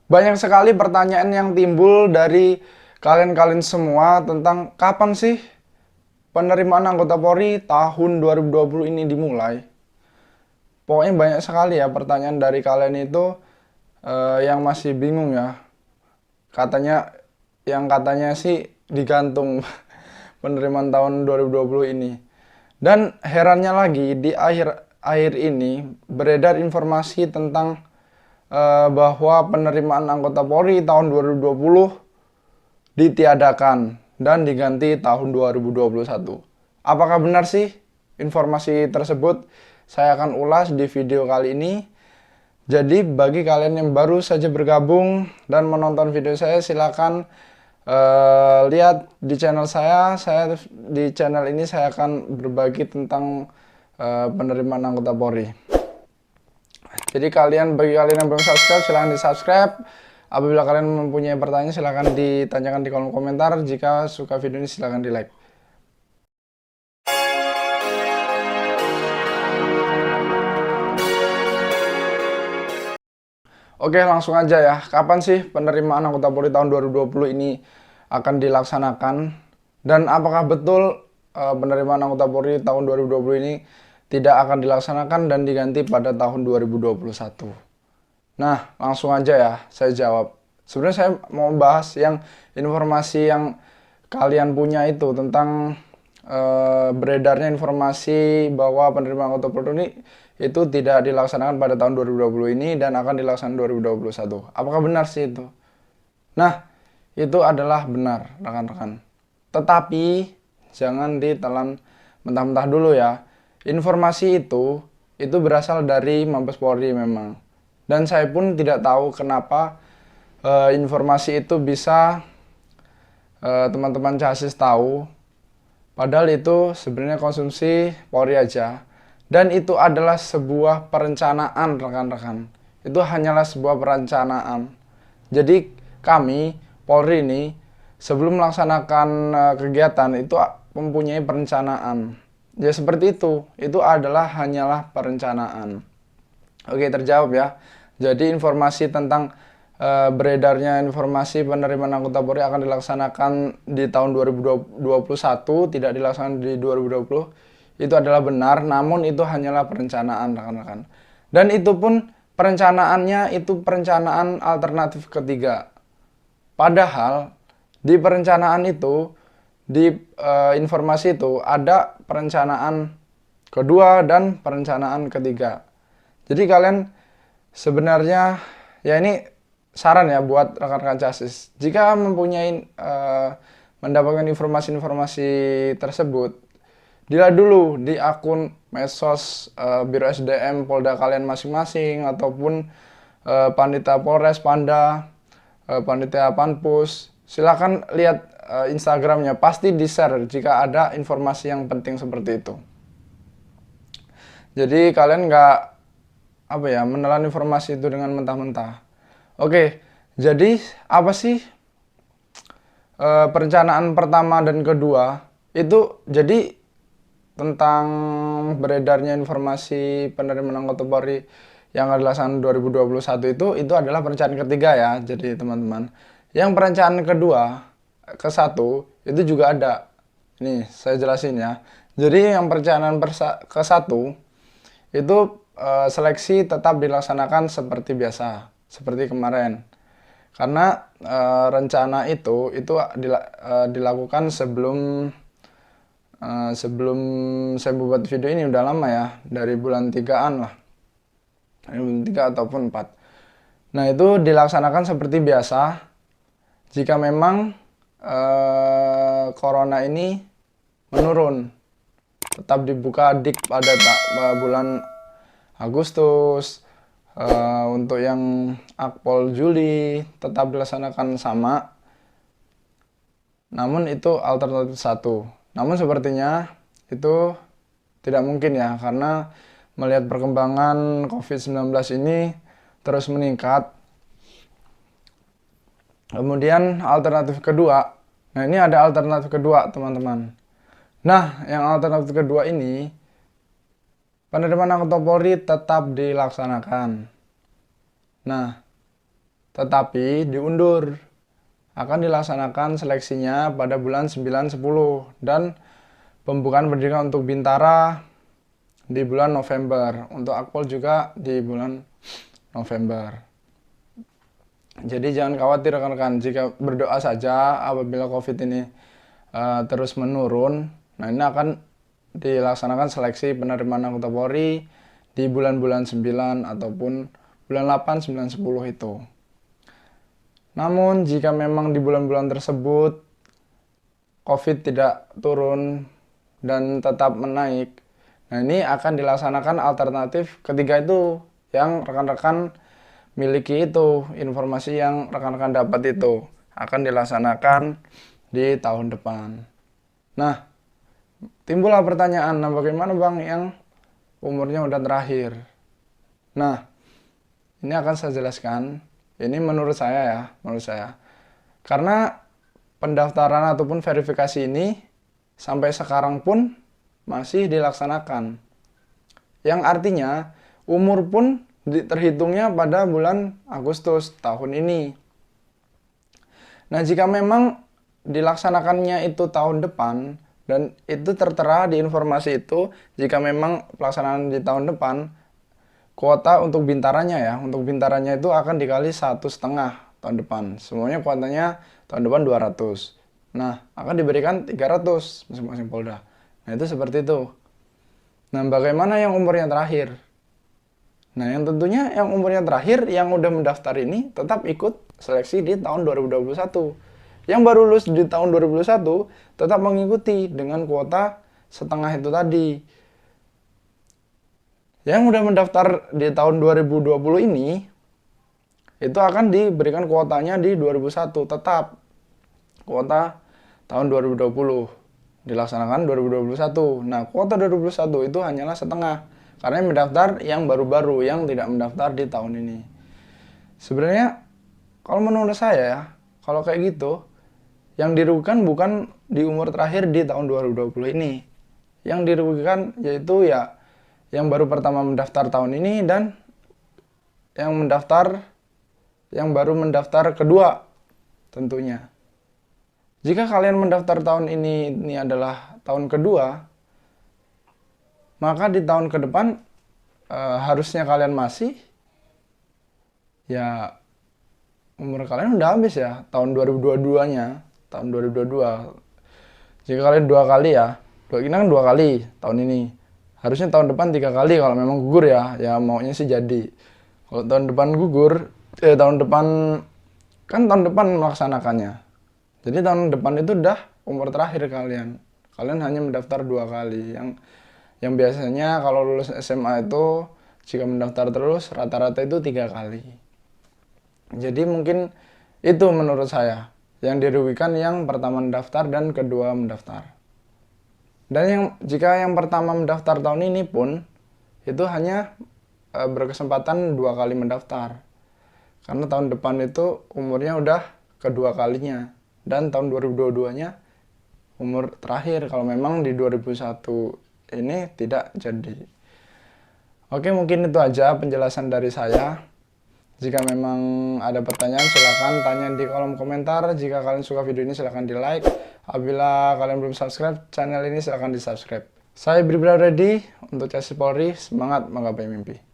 Banyak sekali pertanyaan yang timbul dari kalian-kalian semua tentang kapan sih penerimaan anggota Polri tahun 2020 ini dimulai. Pokoknya banyak sekali ya pertanyaan dari kalian itu yang masih bingung ya. Katanya sih digantung penerimaan tahun 2020 ini. Dan herannya lagi di akhir ini beredar informasi tentang bahwa penerimaan anggota Polri tahun 2020 ditiadakan dan diganti tahun 2021. Apakah benar sih informasi tersebut? Saya akan ulas di video kali ini. Jadi bagi kalian yang baru saja bergabung dan menonton video saya, silakan lihat di channel saya. Di channel ini saya akan berbagi tentang penerimaan anggota Polri. Jadi bagi kalian yang belum subscribe, silahkan di subscribe. Apabila kalian mempunyai pertanyaan, silahkan ditanyakan di kolom komentar. Jika suka video ini, silahkan di like. Oke, langsung aja ya. Kapan sih penerimaan anggota Polri tahun 2020 ini akan dilaksanakan? Dan apakah betul penerimaan anggota Polri tahun 2020 ini tidak akan dilaksanakan dan diganti pada tahun 2021? Nah, langsung aja ya, saya jawab. Sebenarnya saya mau bahas yang informasi yang kalian punya itu tentang beredarnya informasi bahwa penerimaan anggota Polri ini itu tidak dilaksanakan pada tahun 2020 ini dan akan dilaksanakan 2021. Apakah benar sih itu? Nah, itu adalah benar, rekan-rekan. Tetapi jangan ditelan mentah-mentah dulu ya. Informasi itu berasal dari Mabes Polri memang. Dan saya pun tidak tahu kenapa informasi itu bisa teman-teman Chasis tahu. Padahal itu sebenarnya konsumsi Polri aja. Dan itu adalah sebuah perencanaan, rekan-rekan. Itu hanyalah sebuah perencanaan. Jadi kami, Polri ini, sebelum melaksanakan kegiatan itu mempunyai perencanaan. Ya seperti itu. Itu hanyalah perencanaan. Oke, terjawab ya. Jadi informasi tentang beredarnya informasi penerimaan anggota Polri akan dilaksanakan di tahun 2021, tidak dilaksanakan di 2020, itu adalah benar, namun itu hanyalah perencanaan, rekan-rekan. Dan itu pun perencanaannya itu perencanaan alternatif ketiga. Padahal di perencanaan itu, di informasi itu ada perencanaan kedua dan perencanaan ketiga. Jadi kalian sebenarnya, ya ini saran ya buat rekan-rekan Chasis. Jika mempunyai mendapatkan informasi-informasi tersebut, dilihat dulu di akun medsos Biro SDM Polda kalian masing-masing ataupun Panita Polres, Panda, Panitia Panpus. Silakan lihat Instagramnya, pasti di-share jika ada informasi yang penting seperti itu. Jadi kalian nggak menelan informasi itu dengan mentah-mentah. Oke, jadi apa sih perencanaan pertama dan kedua? Itu jadi tentang beredarnya informasi penerimaan anggota Polri yang akan dilaksanakan 2021 itu adalah perencanaan ketiga ya. Jadi teman-teman, yang perencanaan kedua ke satu itu juga ada. Nih saya jelasin ya. Jadi yang perencanaan ke satu itu seleksi tetap dilaksanakan seperti biasa, seperti kemarin. Karena rencana itu dilakukan sebelum saya buat video ini udah lama ya, dari bulan 3-an lah. Bulan 3 ataupun 4. Nah, itu dilaksanakan seperti biasa jika memang corona ini menurun. Tetap dibuka dik pada bulan Agustus. Untuk yang Akpol Juli tetap dilaksanakan sama, namun itu alternatif satu. Namun sepertinya itu tidak mungkin ya, karena melihat perkembangan COVID-19 ini terus meningkat. Kemudian alternatif kedua, nah ini ada alternatif kedua teman-teman. Nah yang alternatif kedua ini, penerimaan anggota Polri tetap dilaksanakan. Nah, tetapi diundur. Akan dilaksanakan seleksinya pada bulan 9-10 dan pembukaan pendidikan untuk Bintara di bulan November. Untuk Akpol juga di bulan November. Jadi jangan khawatir rekan-rekan, jika berdoa saja apabila COVID ini terus menurun. Nah, ini akan dilaksanakan seleksi penerimaan anggota Polri di bulan-bulan 9 ataupun bulan 8, 9, 10 itu. Namun jika memang di bulan-bulan tersebut COVID tidak turun dan tetap menaik, nah ini akan dilaksanakan alternatif ketiga itu yang rekan-rekan miliki itu, informasi yang rekan-rekan dapat itu akan dilaksanakan di tahun depan. Nah, timbullah pertanyaan, nah bagaimana Bang yang umurnya udah terakhir? Nah, ini akan saya jelaskan. Ini menurut saya ya, menurut saya. Karena pendaftaran ataupun verifikasi ini sampai sekarang pun masih dilaksanakan. Yang artinya umur pun terhitungnya pada bulan Agustus tahun ini. Nah, jika memang dilaksanakannya itu tahun depan, dan itu tertera di informasi itu, jika memang pelaksanaan di tahun depan, kuota untuk Bintaranya ya, untuk Bintaranya itu akan dikali 1,5 tahun depan. Semuanya kuotanya tahun depan 200. Nah, akan diberikan 300 masing-masing Polda. Nah, itu seperti itu. Nah, bagaimana yang umurnya terakhir? Nah, yang tentunya yang umurnya terakhir yang udah mendaftar ini tetap ikut seleksi di tahun 2021. Yang baru lulus di tahun 2021 tetap mengikuti dengan kuota setengah itu tadi. Yang udah mendaftar di tahun 2020 ini itu akan diberikan kuotanya di 2001, tetap kuota tahun 2020 dilaksanakan 2021. Nah, kuota 2021 itu hanyalah setengah karena yang mendaftar yang baru-baru, yang tidak mendaftar di tahun ini. Sebenarnya kalau menurut saya ya, kalau kayak gitu, yang dirugikan bukan di umur terakhir di tahun 2020 ini. Yang dirugikan yaitu ya yang baru pertama mendaftar tahun ini dan yang baru mendaftar kedua tentunya. Jika kalian mendaftar tahun ini adalah tahun kedua, maka di tahun ke depan harusnya kalian masih ya umur kalian udah habis ya tahun 2022-nya, tahun 2022. Jika kalian 2 kali ya, ini kan 2 kali tahun ini. Harusnya tahun depan 3 kali kalau memang gugur ya maunya sih jadi. Kalau tahun depan gugur, tahun depan melaksanakannya. Jadi tahun depan itu udah umur terakhir kalian. Kalian hanya mendaftar 2 kali. Yang biasanya kalau lulus SMA itu jika mendaftar terus rata-rata itu 3 kali. Jadi mungkin itu menurut saya yang dirugikan yang pertama mendaftar dan kedua mendaftar. Dan jika yang pertama mendaftar tahun ini pun itu hanya berkesempatan 2 kali mendaftar. Karena tahun depan itu umurnya udah kedua kalinya dan tahun 2022-nya umur terakhir kalau memang di 2001 ini tidak jadi. Oke, mungkin itu aja penjelasan dari saya. Jika memang ada pertanyaan silahkan tanya di kolom komentar. Jika kalian suka video ini silahkan di like. Apabila kalian belum subscribe channel ini silahkan di subscribe. Saya Bribda Ready untuk Chelsea Polri. Semangat menggapai mimpi.